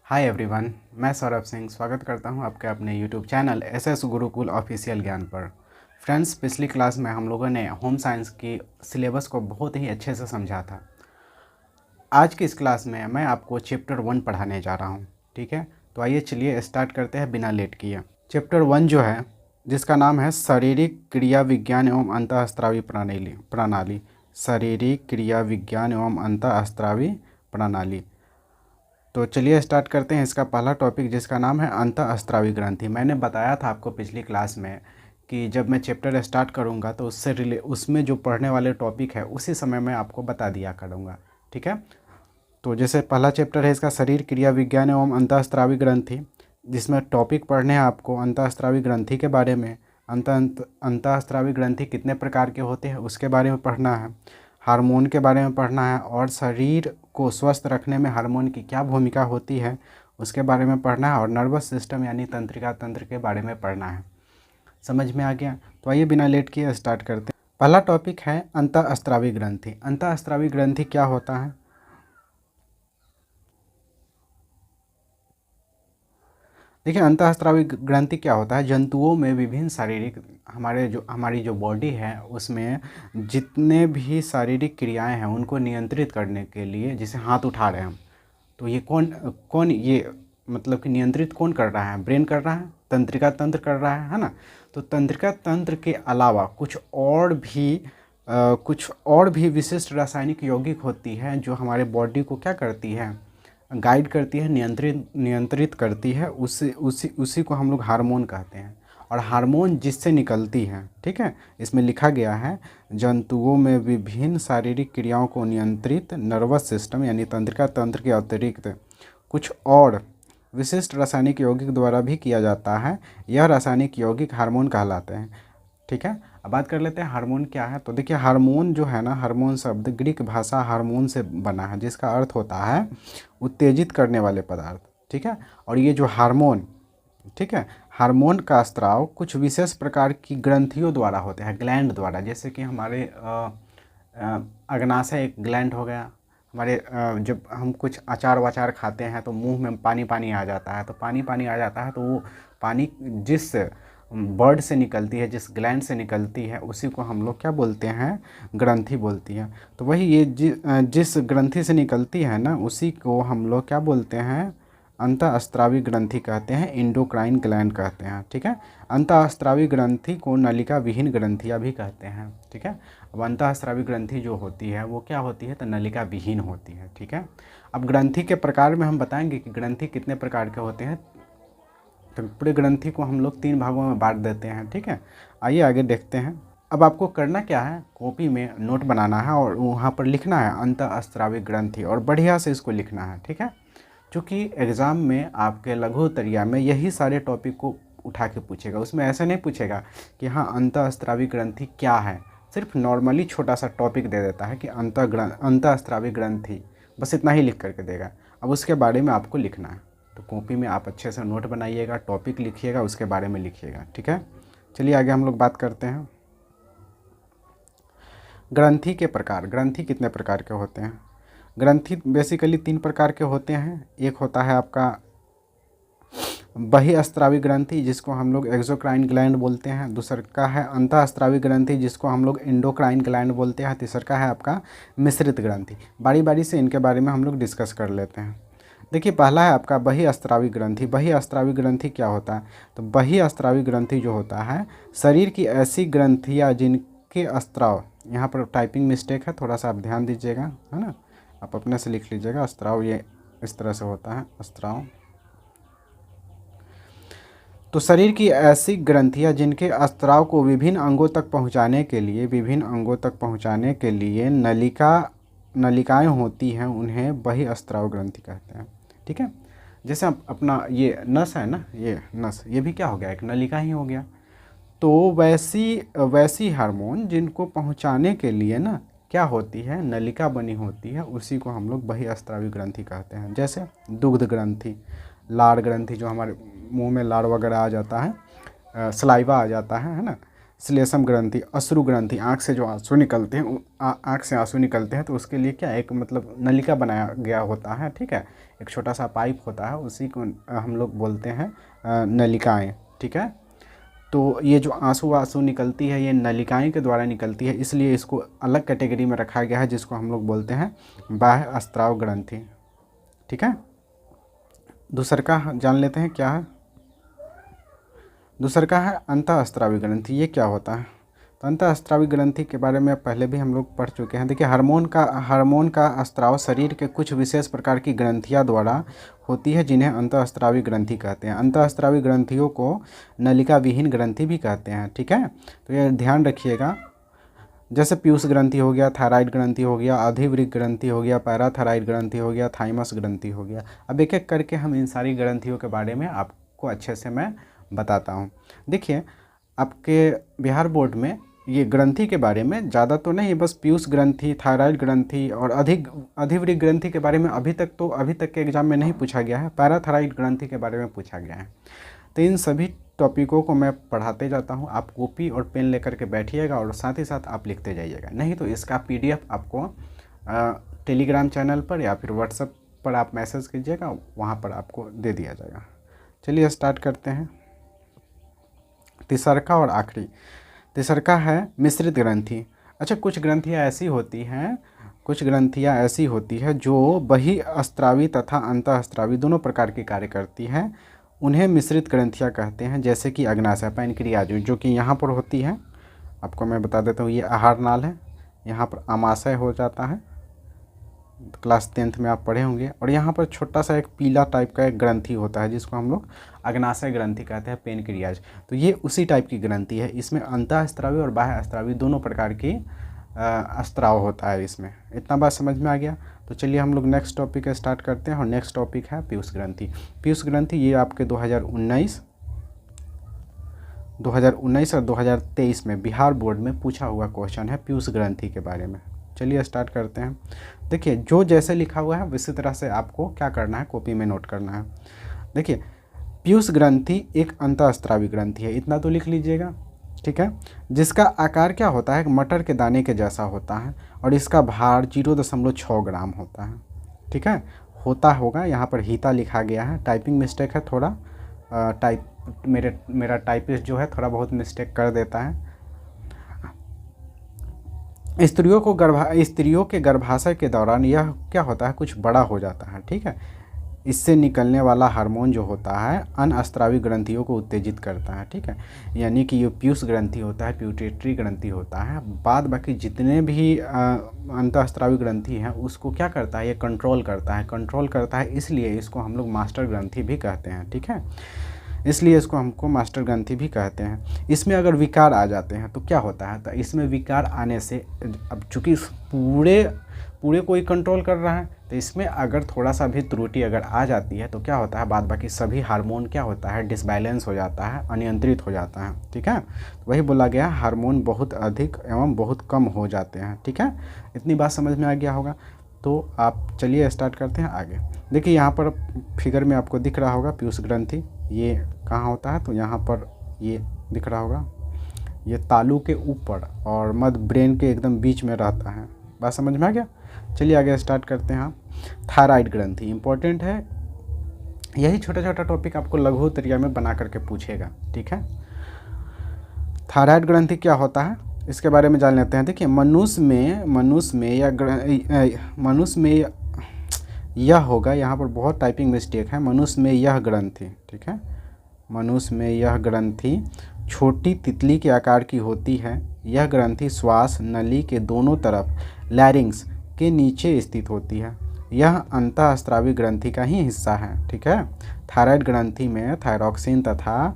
Hi everyone, मैं सौरभ सिंह स्वागत करता हूं आपके अपने YouTube channel SS Gurukul official ज्ञान पर। फ्रेंड्स, पिछली क्लास में हम लोगों ने होम साइंस की सिलेबस को बहुत ही अच्छे से समझा था। आज की इस क्लास में मैं आपको चैप्टर 1 पढ़ाने जा रहा हूं। ठीक है, तो आइए चलिए स्टार्ट करते हैं बिना लेट किए। चैप्टर 1 जो है, जिसका नाम है शारीरिक क्रिया विज्ञान एवं अंतःस्रावी प्रणाली। शारीरिक क्रिया विज्ञान एवं अंतःस्रावी प्रणाली। तो चलिए स्टार्ट करते हैं इसका पहला टॉपिक, जिसका नाम है अंतःस्रावी ग्रंथि। मैंने बताया था आपको पिछली क्लास में कि जब मैं चैप्टर स्टार्ट करूंगा तो उसमें जो पढ़ने वाले टॉपिक है उसी समय मैं आपको बता दिया करूंगा। ठीक है, तो जैसे पहला चैप्टर है इसका शरीर क्रिया विज्ञान एवं अंतःस्रावी ग्रंथि, जिसमें टॉपिक पढ़ने हैं आपको अंतःस्रावी ग्रंथि के बारे में। अंतःस्रावी ग्रंथि कितने प्रकार के होते हैं उसके बारे में पढ़ना है, हार्मोन के बारे में पढ़ना है, और शरीर को स्वस्थ रखने में हार्मोन की क्या भूमिका होती है उसके बारे में पढ़ना है, और नर्वस सिस्टम यानी तंत्रिका तंत्र के बारे में पढ़ना है। समझ में आ गया? तो आइए बिना लेट किए स्टार्ट करते हैं। पहला टॉपिक है अंतःस्रावी ग्रंथि। अंतःस्रावी ग्रंथि क्या होता है? देखिए, अंतःस्रावी ग्रंथि क्या होता है? जंतुओं में विभिन्न शारीरिक हमारी जो बॉडी है उसमें जितने भी शारीरिक क्रियाएं हैं उनको नियंत्रित करने के लिए, जैसे हाथ उठा रहे हैं हम, तो ये कौन कौन ये मतलब कि नियंत्रित कौन कर रहा है? ब्रेन कर रहा है, तंत्रिका तंत्र कर रहा है ना। तो तंत्रिका तंत्र के अलावा कुछ और भी विशिष्ट रासायनिक यौगिक होती है जो हमारे बॉडी को क्या करती है? गाइड करती है, नियंत्रित करती है। उसी को हम लोग हार्मोन कहते हैं। और हार्मोन जिससे निकलती है, ठीक है, इसमें लिखा गया है जंतुओं में विभिन्न शारीरिक क्रियाओं को नियंत्रित नर्वस सिस्टम यानी तंत्रिका तंत्र के अतिरिक्त कुछ और विशिष्ट रासायनिक यौगिक द्वारा भी किया जाता है। यह रासायनिक यौगिक हार्मोन कहलाते हैं। ठीक है, अब बात कर लेते हैं हार्मोन क्या है। तो देखिए, हार्मोन जो है ना, हार्मोन शब्द ग्रीक भाषा हार्मोन से बना है, जिसका अर्थ होता है उत्तेजित करने वाले पदार्थ। ठीक है, और ये जो हार्मोन, ठीक है, हार्मोन का स्राव कुछ विशेष प्रकार की ग्रंथियों द्वारा होते हैं, ग्लैंड द्वारा। जैसे कि हमारे अग्नाशय एक ग्लैंड हो गया। हमारे जब हम कुछ अचार वाचार खाते हैं तो मुंह में पानी पानी आ जाता है, तो पानी पानी आ जाता है, तो वो पानी जिस बर्ड से निकलती है, जिस ग्लैंड से निकलती है, उसी को हम लोग क्या बोलते हैं? ग्रंथि बोलती है। तो वही ये जिस ग्रंथि से निकलती है ना, उसी को हम लोग क्या बोलते हैं? अंतःस्रावी ग्रंथि कहते हैं, इंडोक्राइन ग्लैंड कहते हैं। ठीक है, अंतःस्रावी ग्रंथि को नलिका विहीन ग्रंथियाँ भी कहते हैं। ठीक है, अब अंतःस्रावी ग्रंथि जो होती है वो क्या होती है? तो नलिका विहीन होती है। ठीक है, अब ग्रंथि के प्रकार में हम बताएंगे कि ग्रंथि कितने प्रकार के होते हैं। तो पूरे ग्रंथि को हम लोग 3 भागों में बांट देते हैं। ठीक है, आइए आगे देखते हैं। अब आपको करना क्या है? कॉपी में नोट बनाना है और वहाँ पर लिखना है अंतःस्रावी ग्रंथि, और बढ़िया से इसको लिखना है। ठीक है, क्योंकि एग्ज़ाम में आपके लघु उत्तरीय में यही सारे टॉपिक को उठा के पूछेगा। उसमें ऐसा नहीं पूछेगा कि हाँ अंतःस्रावी ग्रंथि क्या है, सिर्फ नॉर्मली छोटा सा टॉपिक दे देता है कि अंतःस्रावी ग्रंथि, बस इतना ही लिख करके देगा। अब उसके बारे में आपको लिखना है। तो कॉपी में आप अच्छे से नोट बनाइएगा, टॉपिक लिखिएगा, उसके बारे में लिखिएगा। ठीक है, चलिए आगे हम लोग बात करते हैं ग्रंथि के प्रकार। ग्रंथि कितने प्रकार के होते हैं? ग्रंथि बेसिकली 3 प्रकार के होते हैं। एक होता है आपका बहिःस्रावी ग्रंथि, जिसको हम लोग एक्सोक्राइन ग्लैंड बोलते हैं। दूसरा का है अंतःस्रावी ग्रंथि, जिसको हम लोग एंडोक्राइन ग्लैंड बोलते हैं। तीसरा का है आपका मिश्रित ग्रंथि। बारी बारी से इनके बारे में हम लोग डिस्कस कर लेते हैं। देखिए, पहला है आपका बहिःस्रावी ग्रंथि। बहिःस्रावी ग्रंथि क्या होता है? तो बहिःस्रावी ग्रंथि जो होता है, शरीर की ऐसी ग्रंथियाँ जिनके स्राव, यहाँ पर टाइपिंग मिस्टेक है, थोड़ा सा आप ध्यान दीजिएगा, है ना, आप अपने से लिख लीजिएगा। स्राव ये इस तरह से होता है, स्राव। तो शरीर की ऐसी ग्रंथियां जिनके स्राव को विभिन्न अंगों तक पहुंचाने के लिए नलिकाएं होती हैं, उन्हें बहिःस्राव ग्रंथि कहते हैं। ठीक है, जैसे अपना ये नस है ना, ये नस, ये भी क्या हो गया? एक नलिका ही हो गया। तो वैसी हार्मोन जिनको पहुंचाने के लिए ना क्या होती है? नलिका बनी होती है, उसी को हम लोग बहिःस्रावी ग्रंथि कहते हैं। जैसे दुग्ध ग्रंथि, लार ग्रंथि, जो हमारे मुंह में लार वगैरह आ जाता है, सलाइवा आ जाता है ना। श्लेष्म ग्रंथि, अश्रु ग्रंथि, आँख से जो आंसू निकलते हैं, आँख से आंसू निकलते हैं, तो उसके लिए क्या एक मतलब नलिका बनाया गया होता है। ठीक है, एक छोटा सा पाइप होता है, उसी को हम लोग बोलते हैं नलिकाएं। ठीक है, तो ये जो आंसू निकलती है ये नलिकाएं के द्वारा निकलती है, इसलिए इसको अलग कैटेगरी में रखा गया है, जिसको हम लोग बोलते हैं बाह्य स्राव ग्रंथि। ठीक है, दूसर का जान लेते हैं क्या है। दूसर का है अंतःस्रावी ग्रंथि। ये क्या होता है? तो अंतःस्रावी ग्रंथि के बारे में पहले भी हम लोग पढ़ चुके हैं। देखिए, हार्मोन का स्राव शरीर के कुछ विशेष प्रकार की ग्रंथियां द्वारा होती है, जिन्हें अंतःस्रावी ग्रंथि कहते हैं। अंतःस्रावी ग्रंथियों को नलिका विहीन ग्रंथि भी कहते हैं। ठीक है, तो ये ध्यान रखिएगा। जैसे पीयूष ग्रंथि हो गया, थायराइड ग्रंथि हो गया, अधिवृक्क ग्रंथि हो गया, पैराथायराइड ग्रंथि हो गया, थाइमस ग्रंथि हो गया। अब एक एक करके हम इन सारी ग्रंथियों के बारे में आपको अच्छे से मैं बताता हूँ। देखिए, आपके बिहार बोर्ड में ये ग्रंथि के बारे में ज़्यादा तो नहीं, बस पीयूष ग्रंथि, थायराइड ग्रंथि और अधिवृक्क ग्रंथि के बारे में अभी तक के एग्जाम में नहीं पूछा गया है। पैराथायराइड ग्रंथि के बारे में पूछा गया है। तो इन सभी टॉपिकों को मैं पढ़ाते जाता हूँ। आप कॉपी और पेन लेकर के बैठिएगा और साथ ही साथ आप लिखते जाइएगा। नहीं तो इसका PDF आपको टेलीग्राम चैनल पर या फिर व्हाट्सएप पर आप मैसेज कीजिएगा, वहाँ पर आपको दे दिया जाएगा। चलिए स्टार्ट करते हैं। तीसरका और आखिरी, तीसरका है मिश्रित ग्रंथि। अच्छा, कुछ ग्रंथियाँ ऐसी होती है जो बहिःस्रावी तथा अंतःस्रावी दोनों प्रकार की कार्य करती हैं। उन्हें मिश्रित ग्रंथियाँ कहते हैं। जैसे कि अग्नाशय, पैनक्रियाज, जो कि यहाँ पर होती है। आपको मैं बता देता हूँ, ये आहार नाल है, यहाँ पर आमाशय हो जाता है, क्लास 10th में आप पढ़े होंगे। और यहाँ पर छोटा सा एक पीला टाइप का एक ग्रंथि होता है, जिसको हम लोग अग्नाशय ग्रंथि कहते हैं, पैनक्रियाज। तो ये उसी टाइप की ग्रंथि है। इसमें अंतःस्रावी और बाह्यस्रावी दोनों प्रकार की स्राव होता है इसमें। इतना बात समझ में आ गया? तो चलिए हम लोग नेक्स्ट टॉपिक स्टार्ट करते हैं। और नेक्स्ट टॉपिक है पीयूष ग्रंथि। पीयूष ग्रंथि ये आपके 2019 और 2023 में बिहार बोर्ड में पूछा हुआ क्वेश्चन है पीयूष ग्रंथि के बारे में। चलिए स्टार्ट करते हैं। देखिए, जो जैसे लिखा हुआ है उसी तरह से आपको क्या करना है, कॉपी में नोट करना है। देखिए, पीयूष ग्रंथि एक अंतःस्रावी ग्रंथि है, इतना तो लिख लीजिएगा। ठीक है, जिसका आकार क्या होता है, मटर के दाने के जैसा होता है और इसका भार 0.6 ग्राम होता है। ठीक है, होता होगा, यहाँ पर हीता लिखा गया है, टाइपिंग मिस्टेक है थोड़ा। मेरा टाइपिस्ट जो है थोड़ा बहुत मिस्टेक कर देता है। स्त्रियों के गर्भाशय के दौरान यह क्या होता है, कुछ बड़ा हो जाता है। ठीक है, इससे निकलने वाला हार्मोन जो होता है अनस्रावी ग्रंथियों को उत्तेजित करता है। ठीक है, यानी कि ये पीयूष ग्रंथि होता है, प्यूटेटरी ग्रंथि होता है। बाद बाकी जितने भी अंतःस्रावी ग्रंथि हैं उसको क्या करता है, ये कंट्रोल करता है। इसलिए इसको हम लोग मास्टर ग्रंथि भी कहते हैं। ठीक है, इसलिए इसको हमको मास्टर ग्रंथि भी कहते हैं। इसमें अगर विकार आ जाते हैं तो क्या होता है, तो इसमें विकार आने से, अब चूँकि पूरे कोई कंट्रोल कर रहा है, तो इसमें अगर थोड़ा सा भी त्रुटि अगर आ जाती है तो क्या होता है, बाद बाकी सभी हार्मोन क्या होता है, डिसबैलेंस हो जाता है, अनियंत्रित हो जाता है। ठीक है, तो वही बोला गया, हार्मोन बहुत अधिक एवं बहुत कम हो जाते हैं। ठीक है, इतनी बात समझ में आ गया होगा। तो आप चलिए स्टार्ट करते हैं आगे। देखिए, यहाँ पर फिगर में आपको दिख रहा होगा पीयूष ग्रंथि, ये कहाँ होता है, तो यहाँ पर ये दिख रहा होगा, ये तालू के ऊपर और मध्य ब्रेन के एकदम बीच में रहता है। बात समझ में आ गया? चलिए आगे स्टार्ट करते हैं। थायराइड ग्रंथि इंपॉर्टेंट है, यही छोटा छोटा टॉपिक आपको लघु उत्तरीय में बना करके पूछेगा। ठीक है, थायराइड ग्रंथि क्या होता है इसके बारे में जान लेते हैं। देखिए, मनुष्य में यह होगा, यहाँ पर बहुत टाइपिंग मिस्टेक है, मनुष्य में यह ग्रंथि, ठीक है, मनुष्य में यह ग्रंथि छोटी तितली के आकार की होती है। यह ग्रंथि श्वास नली के दोनों तरफ लैरिंग्स के नीचे स्थित होती है। यह अंतःस्रावी ग्रंथि का ही हिस्सा है। ठीक है, थायराइड ग्रंथि में थायरॉक्सिन तथा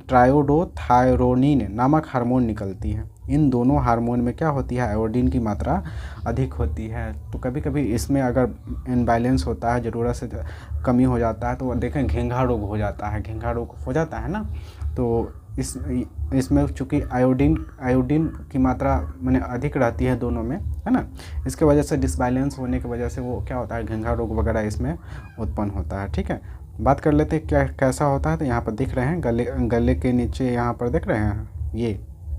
ट्रायोडोथायरोनिन नामक हार्मोन निकलती है। इन दोनों हार्मोन में क्या होती है, आयोडीन की मात्रा अधिक होती है। तो कभी कभी इसमें अगर इनबैलेंस होता है, ज़रूरत से कमी हो जाता है, तो देखें घेंघा रोग हो जाता है ना। तो इसमें चूँकि आयोडीन की मात्रा माने अधिक रहती है दोनों में, है ना, इसके वजह से डिसबैलेंस होने की वजह से वो क्या होता है, घेंघा रोग वगैरह इसमें उत्पन्न होता है। ठीक है, बात कर लेते हैं क्या कैसा होता है। तो यहाँ पर दिख रहे हैं गले के नीचे, यहाँ पर देख रहे हैं,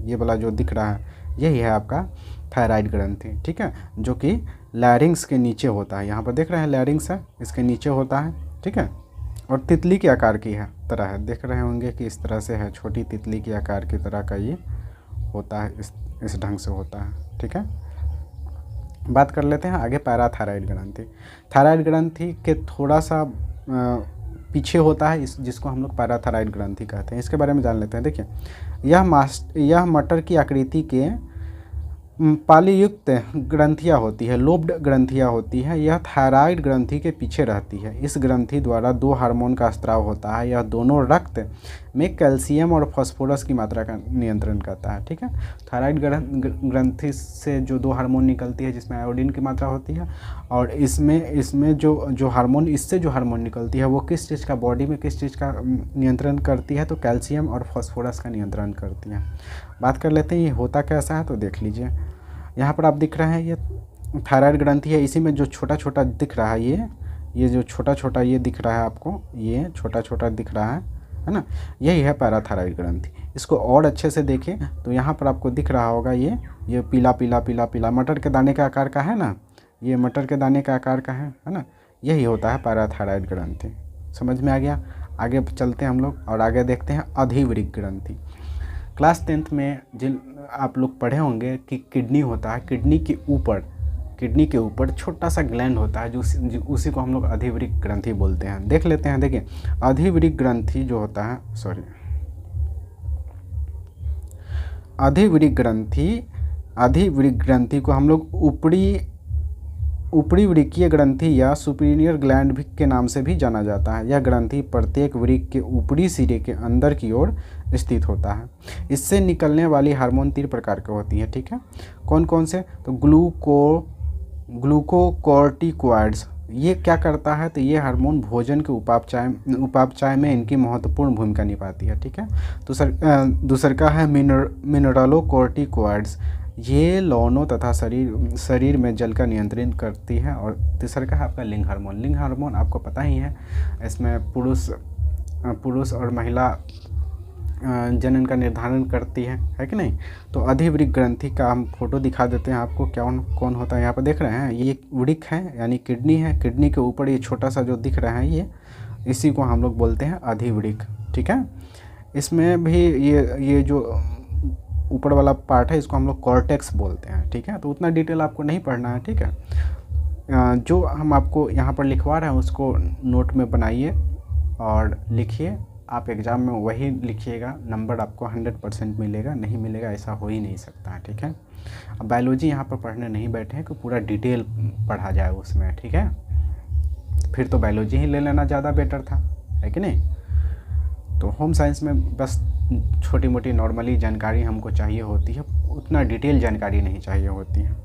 ये वाला जो दिख रहा है यही है आपका थायराइड ग्रंथि। ठीक है, जो कि लैरिंग्स के नीचे होता है। यहाँ पर देख रहे हैं लैरिंग्स है, इसके नीचे होता है, ठीक है। और तितली के आकार की है तरह है, देख रहे होंगे कि इस तरह से है, छोटी तितली के आकार की तरह का ये होता है, इस ढंग से होता है, ठीक है। बात कर लेते हैं आगे पैराथायराइड ग्रंथि। थायराइड ग्रंथि के थोड़ा सा पीछे होता है जिसको हम लोग पैराथायराइड ग्रंथि कहते हैं। इसके बारे में जान लेते हैं। देखिए, यह मटर की आकृति के पालीयुक्त ग्रंथियाँ होती है, लोब्ड ग्रंथियाँ होती है। यह थायराइड ग्रंथि के पीछे रहती है। इस ग्रंथि द्वारा 2 हार्मोन का स्राव होता है। यह दोनों रक्त में कैल्शियम और फास्फोरस की मात्रा का नियंत्रण करता है, ठीक है। थायराइड ग्रंथि से जो 2 हार्मोन निकलती है जिसमें आयोडीन की मात्रा होती है, और इसमें जो हार्मोन इससे जो हार्मोन निकलती है वो किस चीज़ का, बॉडी में किस चीज़ का नियंत्रण करती है, तो कैल्शियम और फास्फोरस का नियंत्रण करती है। बात कर लेते हैं ये होता कैसा है, तो देख लीजिए। यहाँ पर आप दिख रहे हैं ये थायराइड ग्रंथि है। इसी में जो छोटा छोटा दिख रहा है ये जो छोटा छोटा ये दिख रहा है आपको, ये छोटा छोटा दिख रहा है ना, यही है पैराथायराइड ग्रंथि। इसको और अच्छे से देखें तो यहाँ पर आपको दिख रहा होगा ये पीला पीला पीला पीला मटर के दाने के आकार का है ना, ये मटर के दाने के आकार का है ना, यही होता है पैराथायराइड ग्रंथि। समझ में आ गया। आगे चलते हैं हम लोग और आगे देखते हैं अधिवृक्क ग्रंथि। क्लास 10th में जिन आप लोग पढ़े होंगे कि किडनी होता है, किडनी के ऊपर छोटा सा ग्लैंड होता है जो उसी को हम लोग अधिवृक्क ग्रंथि बोलते हैं। देख लेते हैं। देखिए, अधिवृक्क ग्रंथि जो होता है, अधिवृक्क ग्रंथि को हम लोग ऊपरी वृक्कीय ग्रंथि या सुपीरियर ग्लैंड भी के नाम से भी जाना जाता है। यह ग्रंथि प्रत्येक वृक्क के ऊपरी सिरे के अंदर की ओर स्थित होता है। इससे निकलने वाली हार्मोन 3 प्रकार की होती है, ठीक है। कौन कौन से, तो ग्लूकोकॉर्टिकॉइड्स। ये क्या करता है, तो ये हार्मोन भोजन के उपापचय में इनकी महत्वपूर्ण भूमिका निभाती है, ठीक है। तो दूसर का है मिनरलोकॉर्टिकॉइड्स। ये लौनों तथा शरीर में जल का नियंत्रण करती है। और तीसरा का है आपका लिंग हार्मोन। लिंग हार्मोन आपको पता ही है, इसमें पुरुष और महिला जनन का निर्धारण करती है कि नहीं। तो अधिवृक्क ग्रंथि का हम फोटो दिखा देते हैं आपको, कौन होता है। यहाँ पर देख रहे हैं, ये वृक्क है यानी किडनी है। किडनी के ऊपर ये छोटा सा जो दिख रहा है इसी को हम लोग बोलते हैं अधिवृक्क, ठीक है। इसमें भी ये जो ऊपर वाला पार्ट है इसको हम लोग कॉर्टेक्स बोलते हैं, ठीक है। तो उतना डिटेल आपको नहीं पढ़ना है, ठीक है। जो हम आपको यहाँ पर लिखवा रहे हैं उसको नोट में बनाइए और लिखिए। आप एग्ज़ाम में वही लिखिएगा, नंबर आपको 100% मिलेगा, नहीं मिलेगा ऐसा हो ही नहीं सकता है, ठीक है। अब बायोलॉजी यहाँ पर पढ़ने नहीं बैठे हैं कि पूरा डिटेल पढ़ा जाए उसमें, ठीक है। फिर तो बायोलॉजी ही ले लेना ज़्यादा बेटर था, है कि नहीं। तो होम साइंस में बस छोटी मोटी नॉर्मली जानकारी हमको चाहिए होती है, उतना डिटेल जानकारी नहीं चाहिए होती है।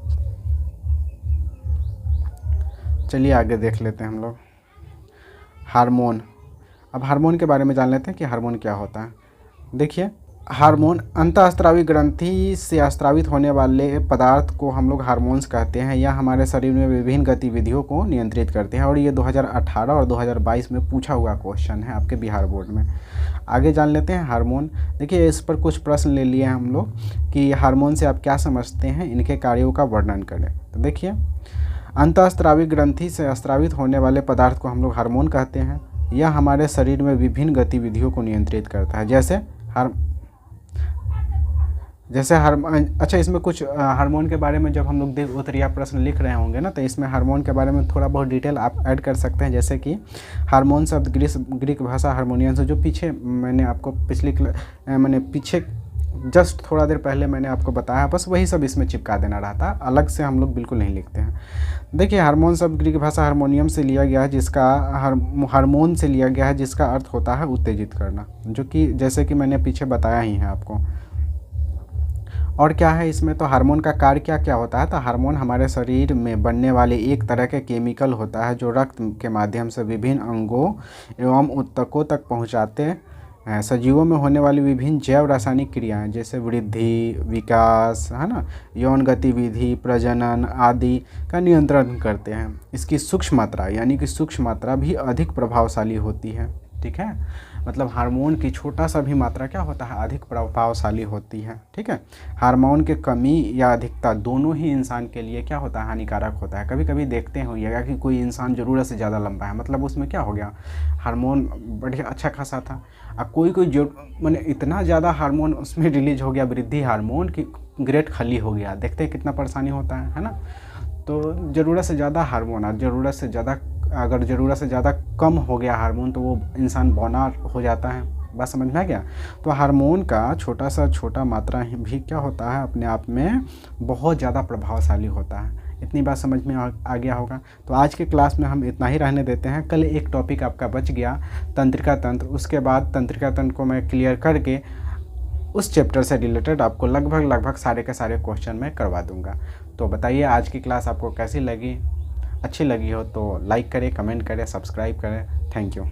चलिए आगे देख लेते हैं हम लोग हार्मोन। अब हार्मोन के बारे में जान लेते हैं कि हार्मोन क्या होता है। देखिए, हार्मोन अंतःस्रावी ग्रंथि से स्रावित होने वाले पदार्थ को हम लोग हार्मोन्स कहते हैं। यह हमारे शरीर में विभिन्न गतिविधियों को नियंत्रित करते हैं। और ये 2018 और 2022 में पूछा हुआ क्वेश्चन है आपके बिहार बोर्ड में। आगे जान लेते हैं हार्मोन। देखिए, इस पर कुछ प्रश्न ले लिए हैं हम लोग कि हार्मोन से आप क्या समझते हैं, इनके कार्यों का वर्णन करें। तो देखिए, अंतःस्रावी ग्रंथि से स्रावित होने वाले पदार्थ को हम लोग हार्मोन कहते हैं। यह हमारे शरीर में विभिन्न गतिविधियों को नियंत्रित करता है, जैसे अच्छा, इसमें कुछ हार्मोन के बारे में जब हम लोग उत्तरीय प्रश्न लिख रहे होंगे ना, तो इसमें हार्मोन के बारे में थोड़ा बहुत डिटेल आप ऐड कर सकते हैं। जैसे कि हार्मोन शब्द ग्रीक भाषा हार्मोनियन से, जो पीछे मैंने आपको पीछे जस्ट थोड़ा देर पहले मैंने आपको बताया, बस वही सब इसमें चिपका देना रहता, अलग से हम लोग बिल्कुल नहीं लिखते हैं। देखिए, हार्मोन शब्द ग्रीक भाषा हार्मोनियम से लिया गया है, जिसका हार्मोन से लिया गया है, जिसका अर्थ होता है उत्तेजित करना, जो कि जैसे कि मैंने पीछे बताया ही है आपको। और क्या है इसमें, तो हार्मोन का कार्य क्या होता है, तो हार्मोन हमारे शरीर में बनने वाले एक तरह के केमिकल होता है जो रक्त के माध्यम से विभिन्न अंगों एवं ऊतकों तक पहुंचाते हैं। सजीवों में होने वाली विभिन्न जैव रासायनिक क्रियाएं जैसे वृद्धि, विकास, है ना, यौन गतिविधि, प्रजनन आदि का नियंत्रण करते हैं। इसकी सूक्ष्म मात्रा यानी कि सूक्ष्म मात्रा भी अधिक प्रभावशाली होती है, ठीक है। मतलब हार्मोन की छोटा सा भी मात्रा क्या होता है, अधिक प्रभावशाली होती है। ठीक है, हार्मोन की कमी या अधिकता दोनों ही इंसान के लिए क्या होता है, हानिकारक होता है। कभी कभी देखते होइएगा कि कोई इंसान ज़रूरत से ज़्यादा लंबा है, मतलब उसमें क्या हो गया, हार्मोन बढ़िया अच्छा खासा था। अब कोई जो मैंने इतना ज़्यादा हार्मोन उसमें रिलीज हो गया, वृद्धि हार्मोन की ग्रेट खली हो गया। देखते हैं कितना परेशानी होता है ना। तो ज़रूरत से ज़्यादा हार्मोन और ज़रूरत से ज़्यादा, अगर ज़रूरत से ज़्यादा कम हो गया हार्मोन तो वो इंसान बौना हो जाता है। बात समझ में आ गया। तो हार्मोन का छोटा मात्रा भी क्या होता है, अपने आप में बहुत ज़्यादा प्रभावशाली होता है। इतनी बात समझ में आ गया होगा। तो आज के क्लास में हम इतना ही रहने देते हैं। कल एक टॉपिक आपका बच गया, तंत्रिका तंत्र। उसके बाद तंत्रिका तंत्र को मैं क्लियर करके उस चैप्टर से रिलेटेड आपको लगभग सारे के सारे क्वेश्चन मैं करवा दूंगा। तो बताइए आज की क्लास आपको कैसी लगी। अच्छी लगी हो तो लाइक करें, कमेंट करें, सब्सक्राइब करें। Thank you.